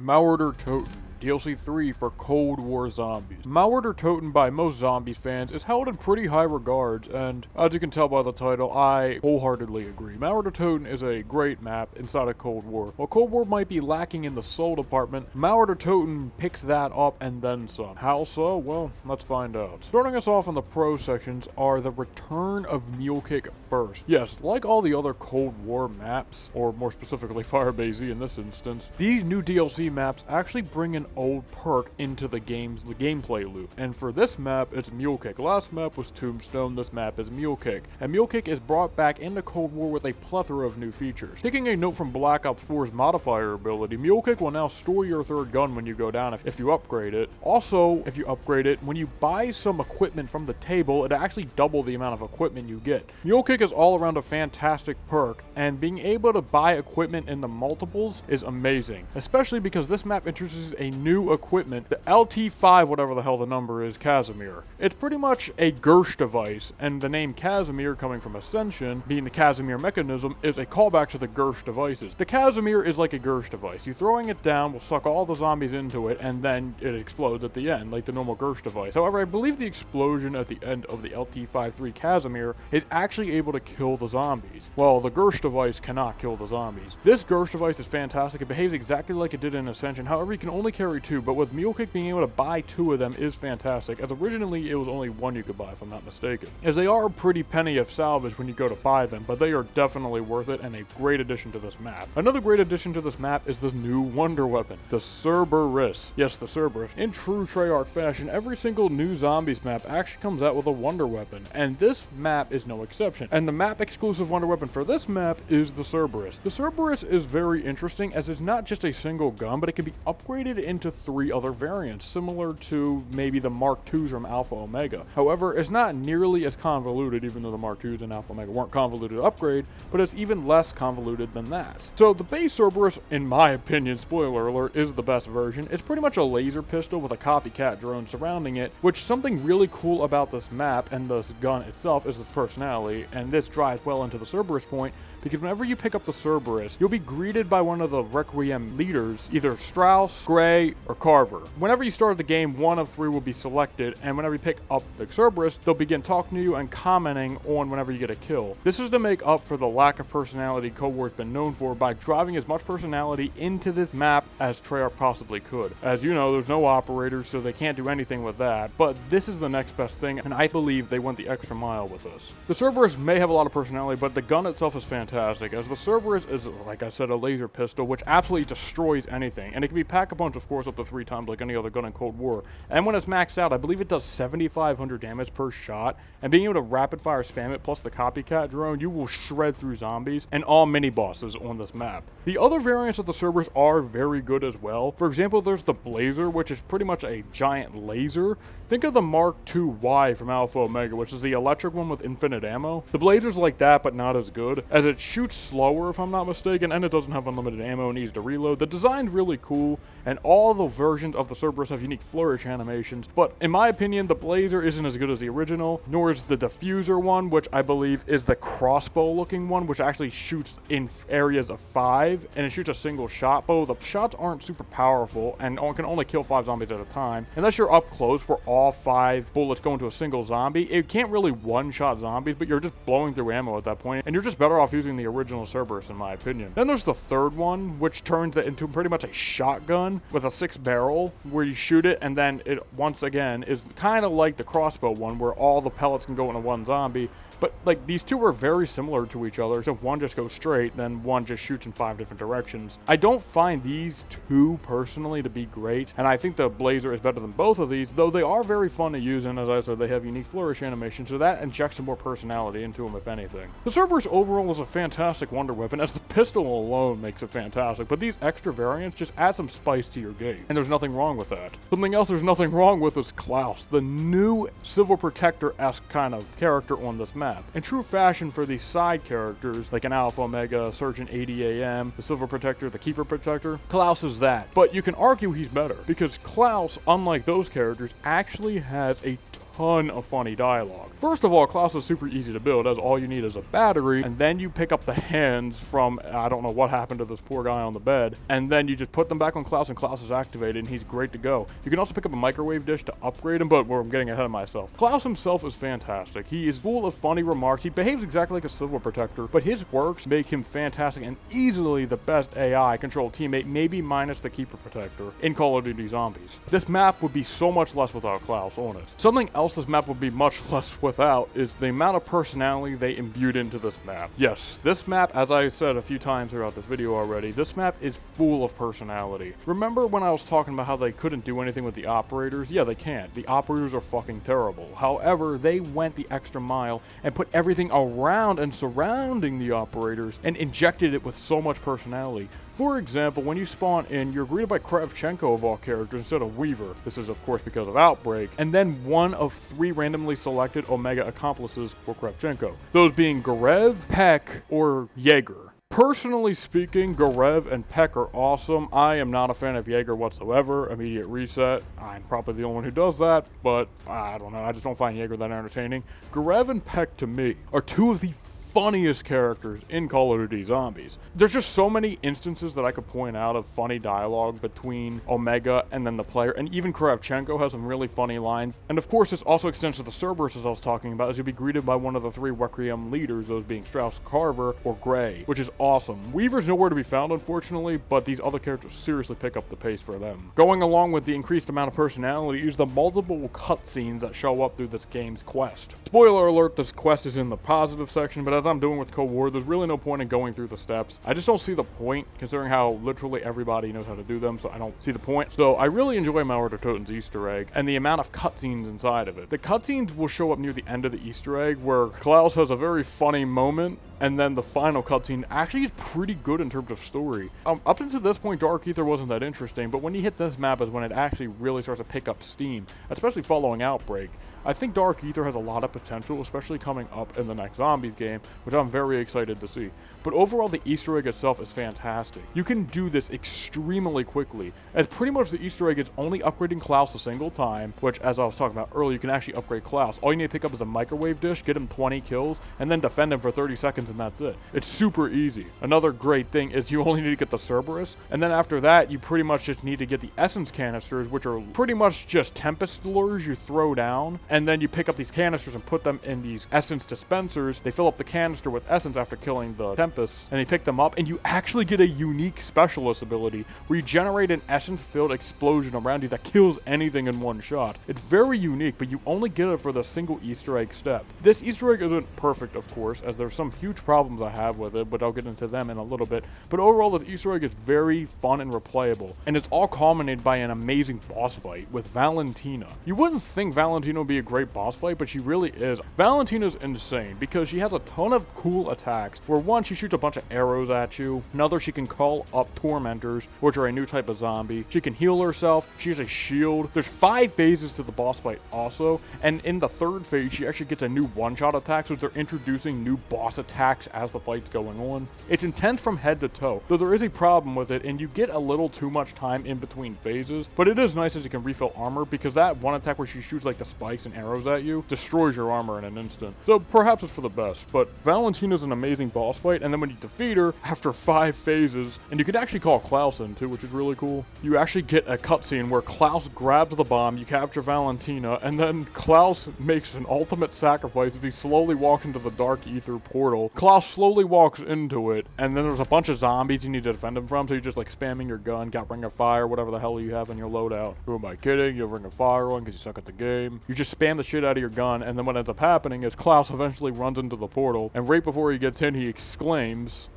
Mauerder Toten, DLC 3 for Cold War Zombies. Mauerder Toten by most Zombies fans is held in pretty high regards, and as you can tell by the title, I wholeheartedly agree. Mauerder Toten is a great map inside of Cold War. While Cold War might be lacking in the soul department, Mauerder Toten picks that up and then some. How so? Well, let's find out. Starting us off in the pro sections are the return of Mule Kick first. Yes, like all the other Cold War maps, or more specifically Firebase Z in this instance, these new DLC maps actually bring an old perk into the gameplay loop. And for this map, it's Mule Kick. Last map was Tombstone, this map is Mule Kick. And Mule Kick is brought back into Cold War with a plethora of new features. Taking a note from Black Ops 4's modifier ability, Mule Kick will now store your third gun when you go down if you upgrade it. Also, if you upgrade it, when you buy some equipment from the table, it actually double the amount of equipment you get. Mule Kick is all around a fantastic perk, and being able to buy equipment in the multiples is amazing, especially because this map introduces a new equipment, the LT5, whatever the hell the number is, Casimir. It's pretty much a Gersh device, and the name Casimir, coming from Ascension, being the Casimir mechanism, is a callback to the Gersh devices. The Casimir is like a Gersh device. You throwing it down will suck all the zombies into it, and then it explodes at the end, like the normal Gersh device. However, I believe the explosion at the end of the LT53 Casimir is actually able to kill the zombies. Well, the Gersh device cannot kill the zombies. This Gersh device is fantastic. It behaves exactly like it did in Ascension. However, you can only carry two, but with Mule Kick being able to buy two of them is fantastic, as originally it was only one you could buy, if I'm not mistaken. As they are a pretty penny of salvage when you go to buy them, but they are definitely worth it and a great addition to this map. Another great addition to this map is this new wonder weapon, the Cerberus. Yes, the Cerberus. In true Treyarch fashion, every single new Zombies map actually comes out with a wonder weapon, and this map is no exception. And the map exclusive wonder weapon for this map is the Cerberus. The Cerberus is very interesting, as it's not just a single gun, but it can be upgraded into 3 other variants, similar to maybe the Mark IIs from Alpha Omega. However, it's not nearly as convoluted, even though the Mark IIs and Alpha Omega weren't convoluted to upgrade, but it's even less convoluted than that. So the base Cerberus, in my opinion, spoiler alert, is the best version. It's pretty much a laser pistol with a copycat drone surrounding it, which something really cool about this map and this gun itself is its personality, and this drives well into the Cerberus point, because whenever you pick up the Cerberus, you'll be greeted by one of the Requiem leaders, either Strauss, Gray, or Carver. Whenever you start the game, one of 3 will be selected, and whenever you pick up the Cerberus, they'll begin talking to you and commenting on whenever you get a kill. This is to make up for the lack of personality Cold War's been known for by driving as much personality into this map as Treyarch possibly could. As you know, there's no operators, so they can't do anything with that, but this is the next best thing, and I believe they went the extra mile with this. The Cerberus may have a lot of personality, but the gun itself is fantastic, as the Cerberus is, like I said, a laser pistol, which absolutely destroys anything, and it can be pack-a-punch, of course, up to 3 times like any other gun in Cold War, and when it's maxed out, I believe it does 7,500 damage per shot, and being able to rapid-fire spam it, plus the copycat drone, you will shred through zombies and all mini-bosses on this map. The other variants of the Cerberus are very good as well. For example, there's the Blazer, which is pretty much a giant laser. Think of the Mark II-Y from Alpha Omega, which is the electric one with infinite ammo. The Blazer's like that, but not as good, as it shoots slower, if I'm not mistaken, and it doesn't have unlimited ammo and needs to reload. The design's really cool, and all the versions of the Cerberus have unique flourish animations, but in my opinion, the Blazer isn't as good as the original, nor is the Diffuser one, which I believe is the crossbow-looking one, which actually shoots in areas of 5, and it shoots a single shot bow. The shots aren't super powerful, and can only kill 5 zombies at a time. Unless you're up close, where all 5 bullets go into a single zombie, it can't really one-shot zombies, but you're just blowing through ammo at that point, and you're just better off using the original Cerberus, in my opinion. Then there's the third one, which turns it into pretty much a shotgun with a 6 barrel, where you shoot it, and then it, once again, is kind of like the crossbow one, where all the pellets can go into one zombie. But, like, these two are very similar to each other, so if one just goes straight, then one just shoots in 5 different directions. I don't find these two, personally, to be great, and I think the Blazer is better than both of these, though they are very fun to use, and as I said, they have unique flourish animations, so that injects some more personality into them, if anything. The Cerberus overall is a fantastic wonder weapon, as the pistol alone makes it fantastic, but these extra variants just add some spice to your game, and there's nothing wrong with that. Something else there's nothing wrong with is Klaus, the new Civil Protector-esque kind of character on this map. In true fashion for these side characters, like an Alpha Omega, Sergeant 80 AM, the Silver Protector, the Keeper Protector, Klaus is that. But you can argue he's better, because Klaus, unlike those characters, actually has a ton of funny dialogue. First of all, Klaus is super easy to build, as all you need is a battery, and then you pick up the hands from, I don't know what happened to this poor guy on the bed, and then you just put them back on Klaus, and Klaus is activated, and he's great to go. You can also pick up a microwave dish to upgrade him, but I'm getting ahead of myself. Klaus himself is fantastic. He is full of funny remarks. He behaves exactly like a civil protector, but his quirks make him fantastic and easily the best AI controlled teammate, maybe minus the Keeper Protector, in Call of Duty Zombies. This map would be so much less without Klaus on it. Something else this map would be much less without is the amount of personality they imbued into this map. Yes, this map, as I said a few times throughout this video already, this map is full of personality. Remember when I was talking about how they couldn't do anything with the operators? Yeah, they can't. The operators are fucking terrible. However, they went the extra mile and put everything around and surrounding the operators and injected it with so much personality. For example, when you spawn in, you're greeted by Kravchenko of all characters instead of Weaver. This is of course because of Outbreak, and then one of 3 randomly selected Omega accomplices for Kravchenko. Those being Garev, Peck, or Jaeger. Personally speaking, Garev and Peck are awesome. I am not a fan of Jaeger whatsoever. Immediate reset. I'm probably the only one who does that, but I don't know. I just don't find Jaeger that entertaining. Garev and Peck, to me, are 2 of the funniest characters in Call of Duty Zombies. There's just so many instances that I could point out of funny dialogue between Omega and then the player, and even Kravchenko has some really funny lines. And of course, this also extends to the Cerberus, as I was talking about, as you'll be greeted by one of the 3 Requiem leaders, those being Strauss, Carver, or Gray, which is awesome. Weaver's nowhere to be found, unfortunately, but these other characters seriously pick up the pace for them. Going along with the increased amount of personality is the multiple cutscenes that show up through this game's quest. Spoiler alert, this quest is in the positive section, but as I'm doing with Cold War, there's really no point in going through the steps. I just don't see the point, considering how literally everybody knows how to do them, so I don't see the point. So I really enjoy Malware Toten's Easter egg, and the amount of cutscenes inside of it. The cutscenes will show up near the end of the Easter egg, where Klaus has a very funny moment, and then the final cutscene actually is pretty good in terms of story. Up until this point, Dark Ether wasn't that interesting, but when you hit this map is when it actually really starts to pick up steam, especially following Outbreak. I think Dark Ether has a lot of potential, especially coming up in the next Zombies game, which I'm very excited to see. But overall, the Easter egg itself is fantastic. You can do this extremely quickly, as pretty much the Easter egg is only upgrading Klaus a single time, which, as I was talking about earlier, you can actually upgrade Klaus. All you need to pick up is a microwave dish, get him 20 kills, and then defend him for 30 seconds, and that's it. It's super easy. Another great thing is you only need to get the Cerberus, and then after that, you pretty much just need to get the Essence canisters, which are pretty much just Tempest lures you throw down, and then you pick up these canisters and put them in these Essence dispensers. They fill up the canister with Essence after killing the Tempests, and they pick them up, and you actually get a unique specialist ability where you generate an Essence-filled explosion around you that kills anything in one shot. It's very unique, but you only get it for the single Easter egg step. This Easter egg isn't perfect, of course, as there's some huge problems I have with it, but I'll get into them in a little bit. But overall, this Easter egg is very fun and replayable, and it's all culminated by an amazing boss fight with Valentina. You wouldn't think Valentina would be a great boss fight, but she really is. Valentina's insane because she has a ton of cool attacks, where one, she shoots a bunch of arrows at you. Another, she can call up tormentors, which are a new type of zombie. She can heal herself. She has a shield. There's 5 phases to the boss fight also, and in the 3rd phase, she actually gets a new one-shot attack, so they're introducing new boss attacks as the fight's going on. It's intense from head to toe, though there is a problem with it, and you get a little too much time in between phases, but it is nice as you can refill armor, because that one attack where she shoots like the spikes and arrows at you destroys your armor in an instant. So perhaps it's for the best, but Valentina's an amazing boss fight, and then when you defeat her after 5 phases, and you can actually call Klaus in too, which is really cool, you actually get a cutscene where Klaus grabs the bomb, you capture Valentina, and then Klaus makes an ultimate sacrifice as he slowly walks into the Dark Ether portal. Klaus slowly walks into it, and then there's a bunch of zombies you need to defend him from, so you're just like spamming your gun, got Ring of Fire, whatever the hell you have in your loadout. Who am I kidding? You have Ring of Fire on because you suck at the game. You just spam the shit out of your gun, and then what ends up happening is Klaus eventually runs into the portal, and right before he gets in, he exclaims,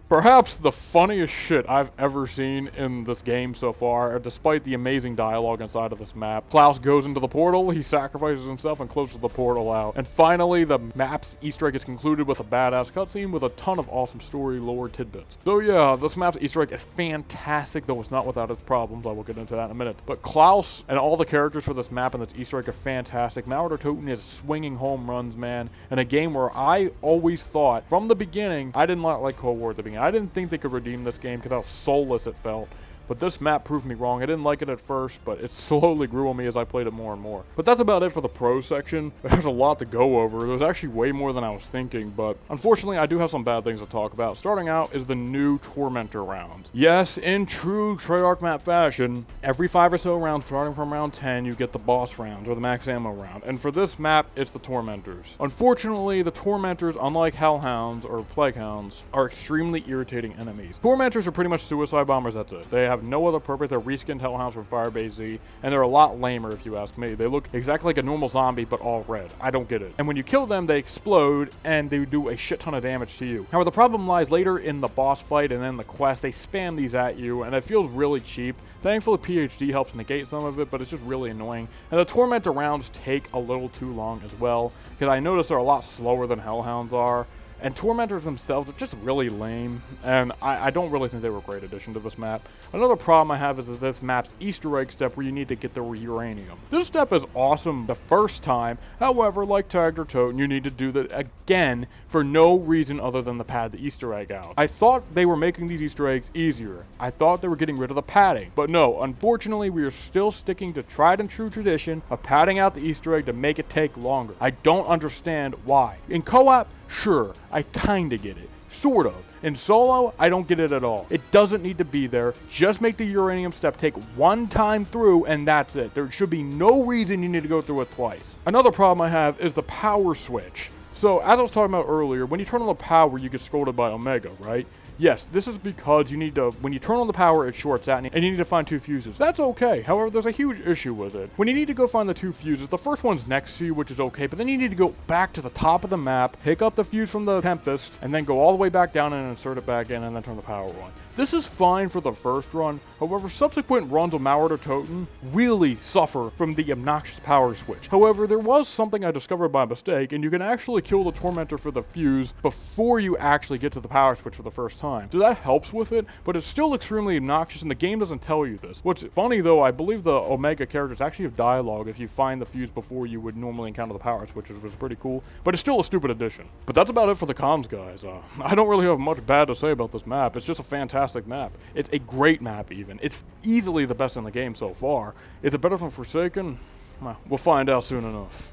perhaps the funniest shit I've ever seen in this game so far, despite the amazing dialogue inside of this map. Klaus goes into the portal, he sacrifices himself and closes the portal out. And finally, the map's Easter egg is concluded with a badass cutscene with a ton of awesome story lore tidbits. So yeah, this map's Easter egg is fantastic, though it's not without its problems. I will get into that in a minute. But Klaus and all the characters for this map and this Easter egg are fantastic. Malware Toten is swinging home runs, man, in a game where I always thought, from the beginning, I did not like Cold War at the beginning. I didn't think they could redeem this game because how soulless it felt. but this map proved me wrong. I didn't like it at first, but it slowly grew on me as I played it more and more. But that's about it for the pros section. There's a lot to go over. There's actually way more than I was thinking, but unfortunately I do have some bad things to talk about. Starting out is the new Tormentor rounds. Yes, in true Treyarch map fashion, every 5 or so rounds starting from round 10, you get the boss rounds or the max ammo round, and for this map, it's the Tormentors. Unfortunately, the Tormentors, unlike Hellhounds or Plaguehounds, are extremely irritating enemies. Tormentors are pretty much suicide bombers, that's it. They have no other purpose. They're reskinned Hellhounds from Firebase Z, and they're a lot lamer if you ask me. They look exactly like a normal zombie, but all red. I don't get it. And when you kill them, they explode, and they do a shit ton of damage to you. However, the problem lies later in the boss fight and then the quest. They spam these at you, and it feels really cheap. Thankfully, PhD helps negate some of it, but it's just really annoying. And the Tormentor rounds take a little too long as well, because I noticed they're a lot slower than Hellhounds are. And Tormentors themselves are just really lame, and I don't really think they were a great addition to this map. Another problem I have is that this map's Easter egg step where you need to get the uranium. This step is awesome the first time, however, like Tagged or Toten, you need to do that again for no reason other than to pad the Easter egg out. I thought they were making these Easter eggs easier. I thought they were getting rid of the padding, but no, unfortunately we are still sticking to tried and true tradition of padding out the Easter egg to make it take longer. I don't understand why. In co-op, sure, I kinda get it. Sort of. In solo, I don't get it at all. It doesn't need to be there. Just make the uranium step take one time through, and that's it. There should be no reason you need to go through it twice. Another problem I have is the power switch. So, as I was talking about earlier, when you turn on the power, you get scolded by Omega, right? Yes, this is because you need to, when you turn on the power, it shorts out, and you need to find 2 fuses. That's okay. However, there's a huge issue with it. When you need to go find the 2 fuses, the first one's next to you, which is okay, but then you need to go back to the top of the map, pick up the fuse from the Tempest, and then go all the way back down and insert it back in, and then turn the power on. This is fine for the first run. However, subsequent runs of Mauer or Toten really suffer from the obnoxious power switch. However, there was something I discovered by mistake, and you can actually kill the Tormentor for the fuse before you actually get to the power switch for the first time. So that helps with it, but it's still extremely obnoxious, and the game doesn't tell you this. What's funny though, I believe the Omega characters actually have dialogue if you find the fuse before you would normally encounter the power switch, which was pretty cool, but it's still a stupid addition. But that's about it for the comms, guys. I don't really have much bad to say about this map. It's just a fantastic map. It's a great map even. It's easily the best in the game so far. Is it better than Forsaken? Well, we'll find out soon enough.